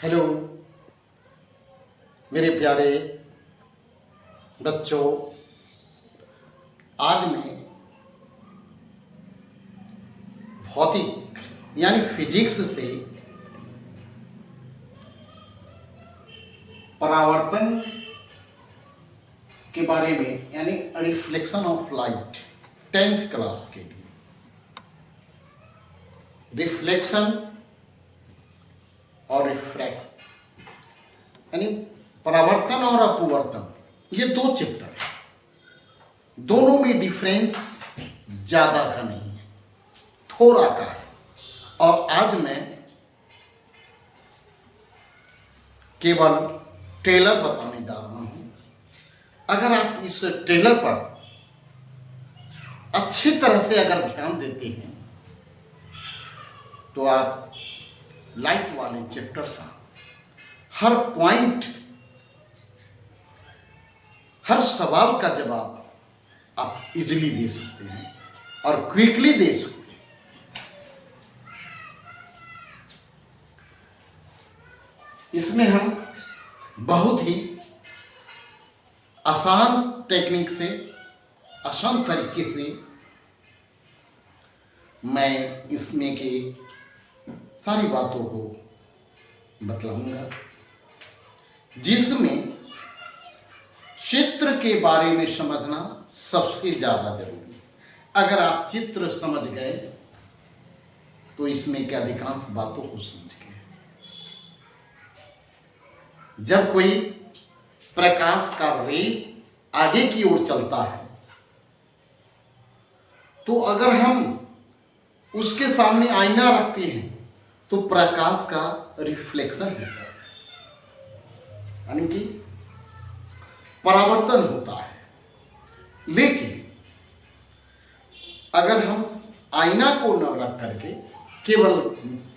Hello मेरे प्यारे बच्चों, आज मैं भौतिक यानी फिजिक्स से परावर्तन के बारे में यानी reflection of light 10th class के लिए रिफ्लेक्शन और रिफ्रैक्शन यानी परावर्तन और अपवर्तन, ये दो चैप्टर है। दोनों में डिफरेंस ज्यादा का नहीं है, थोड़ा का है। और आज मैं केवल ट्रेलर बताने जा रहा हूं। अगर आप इस ट्रेलर पर अच्छी तरह से अगर ध्यान देते हैं तो आप लाइट वाले चैप्टर का हर पॉइंट, हर सवाल का जवाब आप इजीली दे सकते हैं और क्विकली दे सकते हैं। इसमें हम बहुत ही आसान टेक्निक से, आसान तरीके से मैं इसमें के सारी बातों को बतलाऊंगा, जिसमें चित्र के बारे में समझना सबसे ज्यादा जरूरी है। अगर आप चित्र समझ गए तो इसमें के अधिकांश बातों को समझ गए। जब कोई प्रकाश का रे आगे की ओर चलता है तो अगर हम उसके सामने आईना रखते हैं तो प्रकाश का रिफ्लेक्शन होता है, यानी कि परावर्तन होता है। लेकिन अगर हम आईना को न रख करके केवल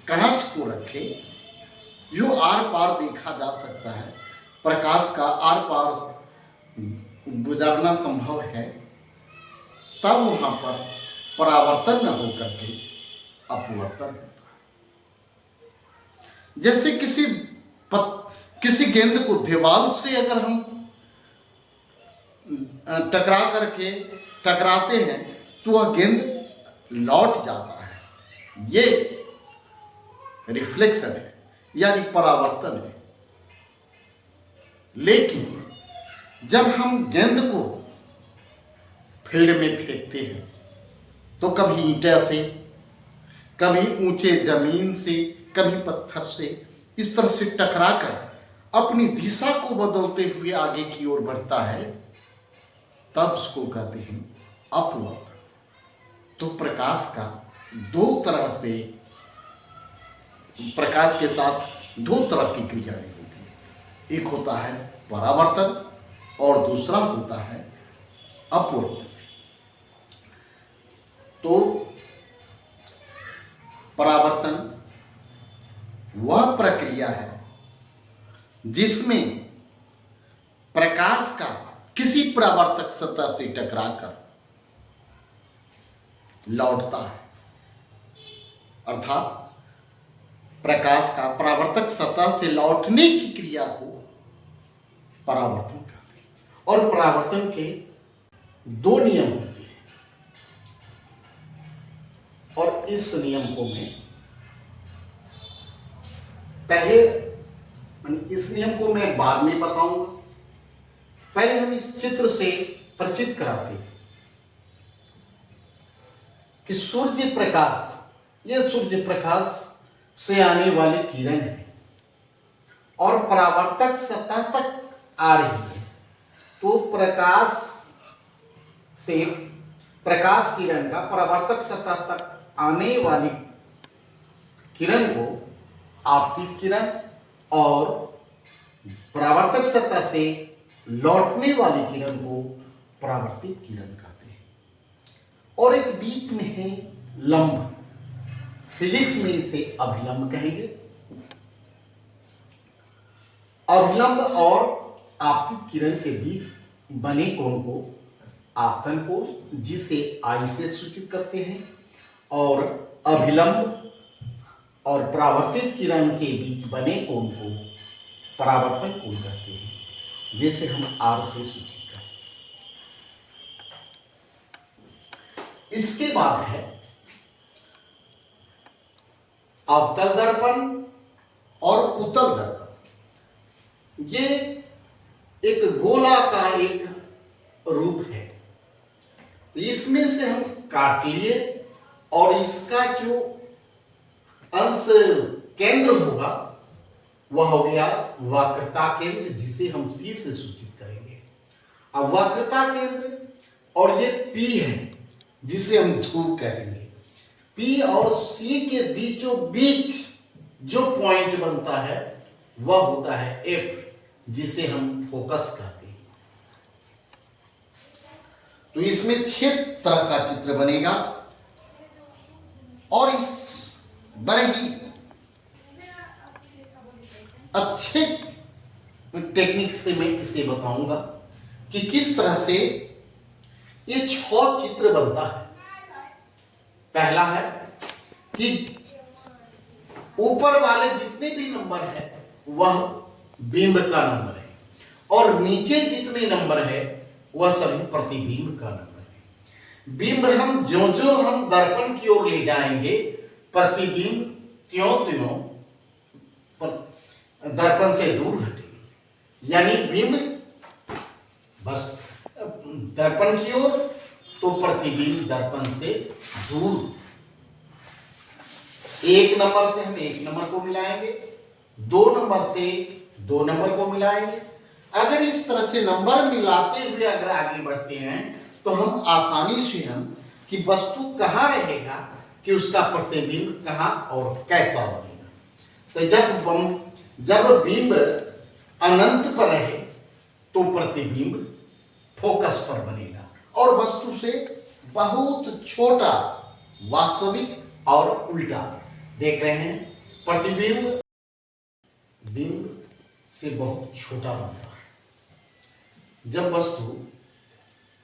कांच को रखें, जो आर पार देखा जा सकता है, प्रकाश का आर पार गुजरना संभव है, तब वहां पर परावर्तन न होकर के अपवर्तन होता है। जैसे किसी गेंद को दीवार से अगर हम टकराते हैं तो वह गेंद लौट जाता है। ये रिफ्लेक्शन है यानी परावर्तन है। लेकिन जब हम गेंद को फील्ड में फेंकते हैं तो कभी ईंटा से, कभी ऊंचे जमीन से, कभी पत्थर से, इस तरह से टकराकर अपनी दिशा को बदलते हुए आगे की ओर बढ़ता है, तब उसको कहते हैं अपवर्तन। तो प्रकाश का दो तरह से, प्रकाश के साथ दो तरह की क्रियाएं होती है। एक होता है परावर्तन और दूसरा होता है अपवर्तन। तो परावर्तन वह प्रक्रिया है जिसमें प्रकाश का किसी परावर्तक सतह से टकराकर लौटता है, अर्थात प्रकाश का परावर्तक सतह से लौटने की क्रिया को परावर्तन कहते हैं। और परावर्तन के दो नियम होते हैं और इस नियम को मैं इस नियम को मैं बाद में बताऊंगा। पहले हम इस चित्र से परिचित कराते हैं कि सूर्य प्रकाश, यह सूर्य प्रकाश से आने वाली किरण है और परावर्तक सतह तक आ रही है। तो प्रकाश किरण का परावर्तक सतह तक आने वाली किरण को आपतित किरण और परावर्तक सतह से लौटने वाली किरण को परावर्तित किरण कहते हैं। और एक बीच में है लंब, फिजिक्स में इसे अभिलंब कहेंगे। अभिलंब और आपतित किरण के बीच बने कोण को आपतन कोण, जिसे आई से सूचित करते हैं, और अभिलंब और परावर्तित किरण के बीच बने कोण को परावर्तन कोण कहते हैं, जिसे हम आर से सूचित करें। इसके बाद है अवतल दर्पण और उत्तल दर्पण। ये एक गोला का एक रूप है। इसमें से हम काट लिए और इसका जो अंश केंद्र होगा वह हो गया वक्रता केंद्र, जिसे हम सी से सूचित करेंगे। अब वक्रता केंद्र और ये पी है, जिसे हम ध्रुव कहेंगे। पी और सी के बीचों बीच जो पॉइंट बनता है वह होता है एफ, जिसे हम फोकस कहते हैं। तो इसमें 6 तरह का चित्र बनेगा और इस बड़े ही अच्छे टेक्निक से मैं इसे बताऊंगा कि किस तरह से ये 6 चित्र बनता है। पहला है कि ऊपर वाले जितने भी नंबर है वह बिंब का नंबर है और नीचे जितने नंबर है वह सभी प्रतिबिंब का नंबर है। बिंब हम जो हम दर्पण की ओर ले जाएंगे, प्रतिबिंब त्यों दर्पण से दूर हटेगी। यानी बिंब बस दर्पण की ओर तो प्रतिबिंब दर्पण से दूर। 1 नंबर से हम 1 नंबर को मिलाएंगे, 2 नंबर से 2 नंबर को मिलाएंगे। अगर इस तरह से नंबर मिलाते हुए अगर आगे बढ़ते हैं तो हम आसानी से हम कि वस्तु कहाँ रहेगा कि उसका प्रतिबिंब कहाँ और कैसा बनेगा। तो जब बिंब अनंत पर रहे तो प्रतिबिंब फोकस पर बनेगा और वस्तु से बहुत छोटा, वास्तविक और उल्टा। देख रहे हैं, प्रतिबिंब बिंब से बहुत छोटा बनता है। जब वस्तु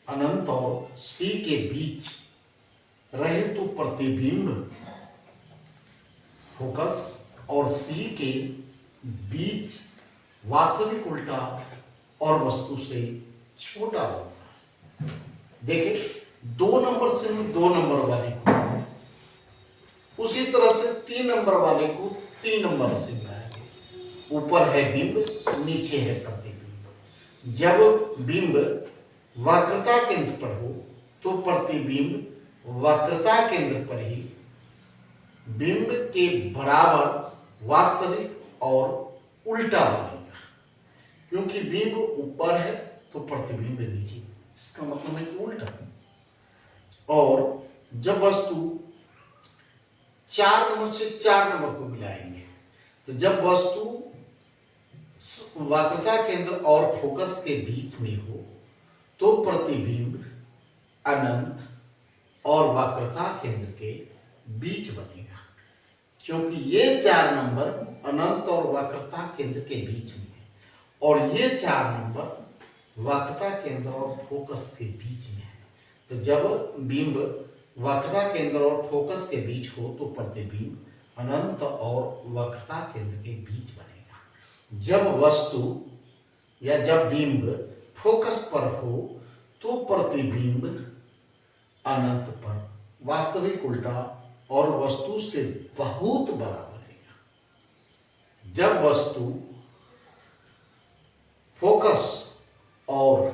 अनंत और सी के बीच रहे तो प्रतिबिंब फोकस और सी के बीच वास्तविक उल्टा और वस्तु से छोटा होता है। देखिए, 2 नंबर से हम 2 नंबर वाले को, उसी तरह से 3 नंबर वाले को 3 नंबर से मिलाएंगे। ऊपर है बिंब, नीचे है प्रतिबिंब। जब बिंब वक्रता केंद्र पर हो तो प्रतिबिंब वक्रता केंद्र पर ही बिंब के बराबर वास्तविक और उल्टा बनेगा। क्योंकि बिंब ऊपर है तो प्रतिबिंब नीचे, इसका मतलब है कि उल्टा। और जब वस्तु 4 नंबर से 4 नंबर को मिलाएंगे तो जब वस्तु वक्रता केंद्र और फोकस के बीच में हो तो प्रतिबिंब अनंत और वक्रता केंद्र के बीच बनेगा। क्योंकि ये 4 नंबर अनंत और वक्रता केंद्र के बीच में है और ये 4 नंबर वक्रता केंद्र और फोकस के बीच में है। तो जब बिंब वक्रता केंद्र और फोकस के बीच हो तो प्रतिबिंब अनंत और वक्रता केंद्र के बीच बनेगा। जब वस्तु या जब बिंब फोकस पर हो तो प्रतिबिंब अनंत पर वास्तविक उल्टा और वस्तु से बहुत बड़ा बनेगा। जब वस्तु फोकस और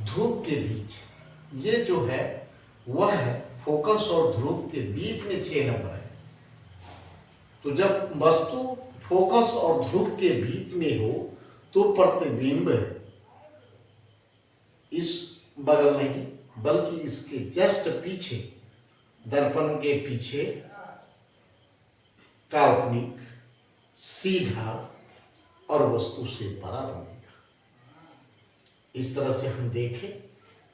ध्रुव के बीच, ये जो है वह है फोकस और ध्रुव के बीच में 6 नंबर है। तो जब वस्तु फोकस और ध्रुव के बीच में हो तो प्रतिबिंब इस बगल नहीं बल्कि इसके जस्ट पीछे, दर्पण के पीछे काल्पनिक, सीधा और वस्तु से बड़ा बनेगा। इस तरह से हम देखें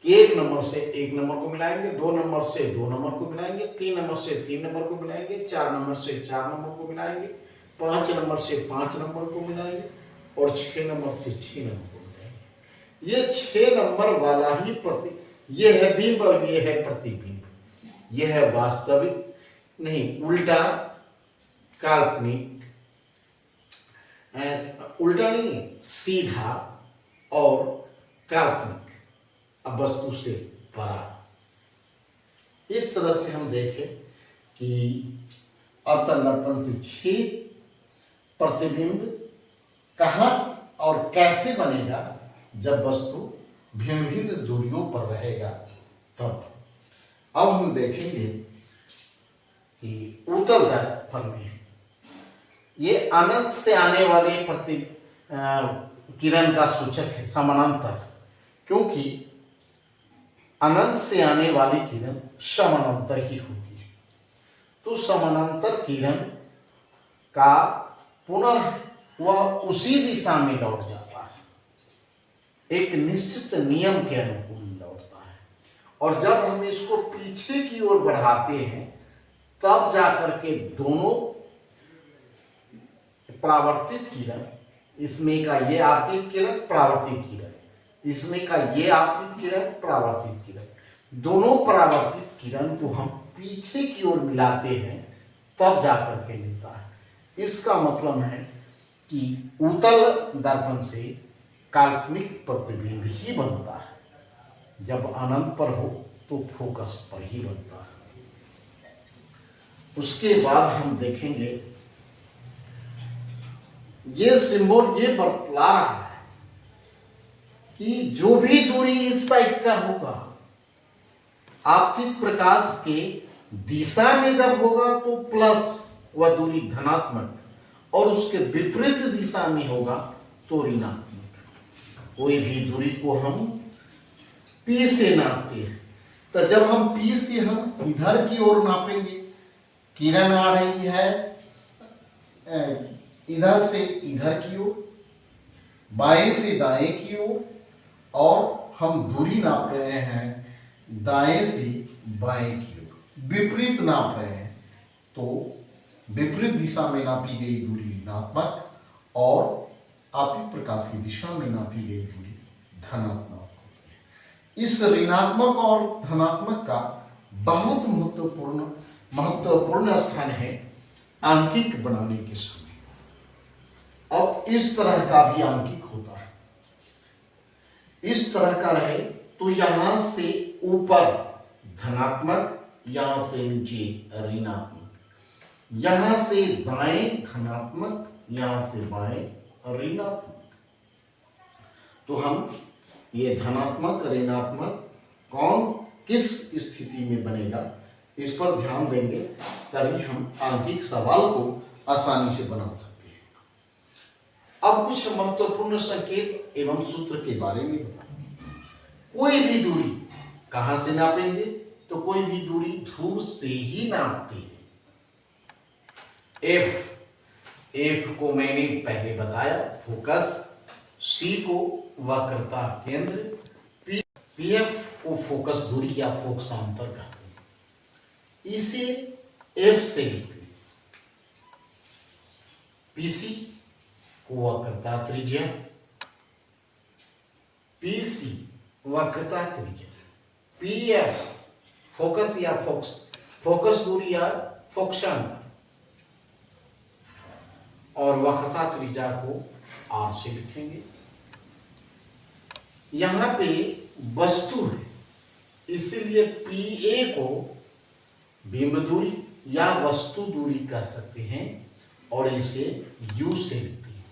कि 1 नंबर से 1 नंबर को मिलाएंगे, 2 नंबर से 2 नंबर को मिलाएंगे, 3 नंबर से 3 नंबर को मिलाएंगे, 4 नंबर से 4 नंबर को मिलाएंगे, 5 नंबर से 5 नंबर को मिलाएंगे और 6 नंबर से 6 नंबर को मिलाएंगे। ये 6 नंबर वाला ही ये है बिंब और ये है प्रतिबिंब। यह है वास्तविक नहीं, उल्टा काल्पनिक, उल्टा नहीं, सीधा और काल्पनिक, अब वस्तु से परा। इस तरह से हम देखें कि अवतल दर्पण से 6 प्रतिबिंब कहाँ और कैसे बनेगा जब वस्तु भिन्न भिन्न दूरियों पर रहेगा तब। अब हम देखेंगे कि उत्तल दर्पण में ये अनंत से आने वाले किरण का सूचक है, समानांतर, क्योंकि अनंत से आने वाली किरण समानांतर ही होती है। तो समानांतर किरण का पुनः वह उसी दिशा में लौट जाता है, एक निश्चित नियम के अनुकूल लौटता है। और जब हम इसको पीछे की ओर बढ़ाते हैं तब जाकर के दोनों परावर्तित किरण, इसमें का ये आपतित किरण, परावर्तित किरण, इसमें का ये आपतित किरण, परावर्तित किरण, दोनों परावर्तित किरण को हम पीछे की ओर मिलाते हैं तब जाकर के मिलता है। इसका मतलब है कि उत्तल दर्पण से काल्पनिक प्रतिबिंब ही बनता है, जब अनंत पर हो तो फोकस पर ही बनता है। उसके बाद हम देखेंगे ये सिंबल ये बतला रहा है कि जो भी दूरी इस साइड का होगा, आपतित प्रकाश के दिशा में जब होगा तो प्लस वह दूरी धनात्मक, और उसके विपरीत दिशा में होगा तो ऋणात्मक। कोई भी दूरी को हम P से नापते हैं, तो जब हम P से हम इधर की ओर नापेंगे, किरण आ रही है इधर से इधर की ओर, बाएं से दाएं की ओर, और हम दूरी नाप रहे हैं दाएं से बाएं की ओर, विपरीत नाप रहे हैं तो विपरीत दिशा में नापी गई दूरी ऋणात्मक और आपतित प्रकाश की दिशा में नापी गई दूरी धनात्मक होती है। इस ऋणात्मक और धनात्मक का बहुत महत्वपूर्ण स्थान है आंकिक बनाने के समय। अब इस तरह का भी आंकिक होता है, इस तरह का रहे तो यहां से ऊपर धनात्मक, यहां से नीचे ऋणात्मक, यहां से दाएं धनात्मक, यहां से बाएं ऋणात्मक। तो हम ये धनात्मक ऋणात्मक कौन किस स्थिति में बनेगा इस पर ध्यान देंगे, तभी हम आंकिक सवाल को आसानी से बना सकते हैं। अब कुछ महत्वपूर्ण संकेत एवं सूत्र के बारे में बताएंगे। कोई भी दूरी कहां से नापेंगे, तो कोई भी दूरी ध्रुव से ही नापते हैं। एफ को मैंने पहले बताया फोकस, सी को वक्रता केंद्र, पीएफ को फोकस दूरी या फोकसांतर कहते हैं। इसे एफ से लिखते हैं। पीसी को वक्रता त्रिज्या, पीसी वक्रता त्रिज्या, पीएफ फोकस या फोकस दूरी या फोकसांतर, और वक्रता त्रिज्या को आर से लिखेंगे। यहां पे वस्तु है, इसीलिए पीए को बिंब दूरी या वस्तु दूरी कह सकते हैं और इसे यू से लिखते हैं।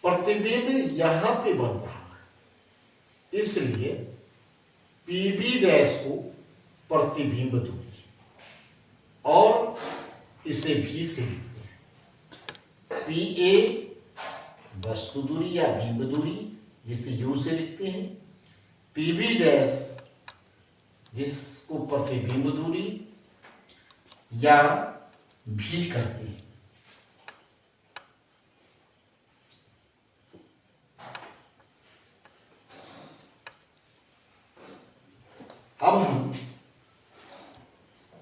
प्रतिबिंब यहां पे बन रहा है, इसलिए पीबी डैश को प्रतिबिंब दूरी और इसे भी से लिखते हैं। पीए वस्तु दूरी या बिंब दूरी जिसे यू से लिखते हैं, पीबी डैश जिसको प्रतिबिंब दूरी या भी कहते हैं। अब हम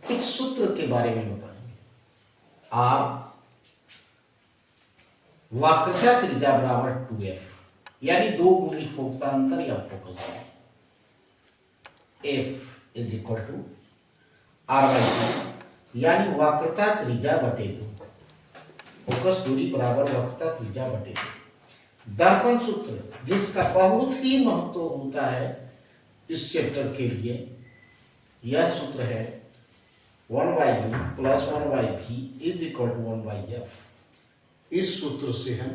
कुछ सूत्र के बारे में बताएंगे। आर वक्रता त्रिज्या बराबर 2f, यानी 2 गुणी फोकसांतर या फोकस दूरी। f is equal to r/2 यानी वक्रता त्रिज्या बटे 2, फोकस दूरी बराबर वक्रता त्रिज्या बटे 2। दर्पण सूत्र जिसका बहुत ही महत्व होता है इस चैप्टर के लिए, यह सूत्र है 1/u plus 1/v is equal to 1/f। इस सूत्र से हम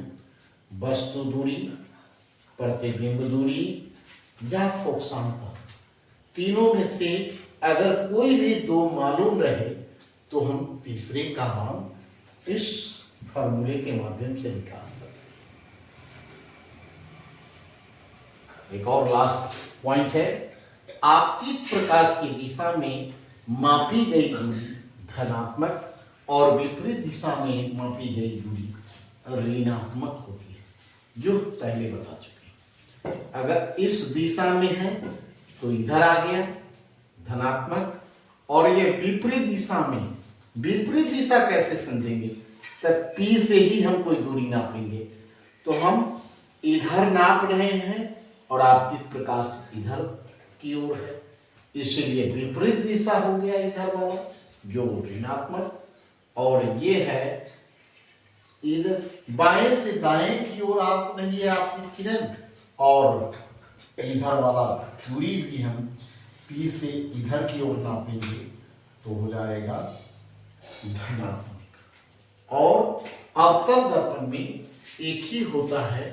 वस्तु दूरी, प्रतिबिंब दूरी या फोकसांतर तीनों में से अगर कोई भी दो मालूम रहे तो हम तीसरे का मान इस फॉर्मूले के माध्यम से निकाल सकते हैं। एक और लास्ट पॉइंट है, आपतित प्रकाश की दिशा में मापी गई दूरी धनात्मक और विपरीत दिशा में मापी गई दूरी ऋणात्मक होती है, जो पहले बता चुके हैं। अगर इस दिशा में है तो इधर आ गया धनात्मक, और ये विपरीत दिशा में, विपरीत दिशा कैसे समझेंगे, तब P से ही हम कोई दूरी नापेंगे। तो हम इधर नाप रहे हैं और आपतित प्रकाश इधर की ओर है, इसलिए विपरीत दिशा हो गया इधर वाला जो ऋणात्मक, और ये है इधर बाएं से दाएं की ओर आप नहीं है आपतित किरण, और इधर वाला दूरी भी हम P से इधर की ओर नापेंगे तो हो जाएगा धनात्मक। और अवतल दर्पण में एक ही होता है,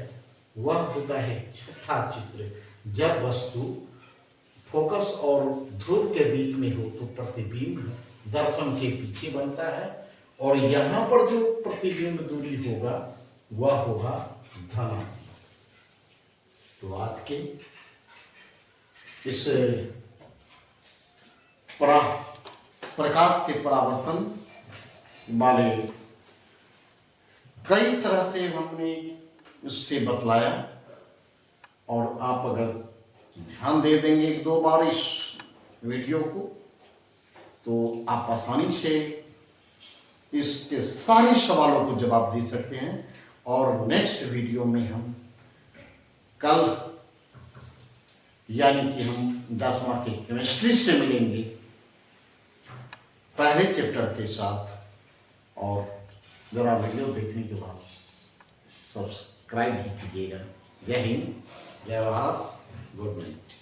वह होता है छठा चित्र, जब वस्तु फोकस और ध्रुव के बीच में हो तो प्रतिबिंब दर्पण के पीछे बनता है, और यहां पर जो प्रतिबिंब दूरी होगा वह होगा धनात्मक। तो आज के इस प्रकाश के परावर्तन वाले कई तरह से हमने उससे बतलाया, और आप अगर ध्यान दे देंगे एक दो बार इस वीडियो को तो आप आसानी से इसके सारे सवालों को जवाब दे सकते हैं। और नेक्स्ट वीडियो में हम कल यानी कि हम 10 मार्क की केमिस्ट्री से मिलेंगे पहले चैप्टर के साथ, और जरा वीडियो देखने के बाद सब्सक्राइब भी कीजिएगा। जय हिंद, जय भारत, गुड नाइट।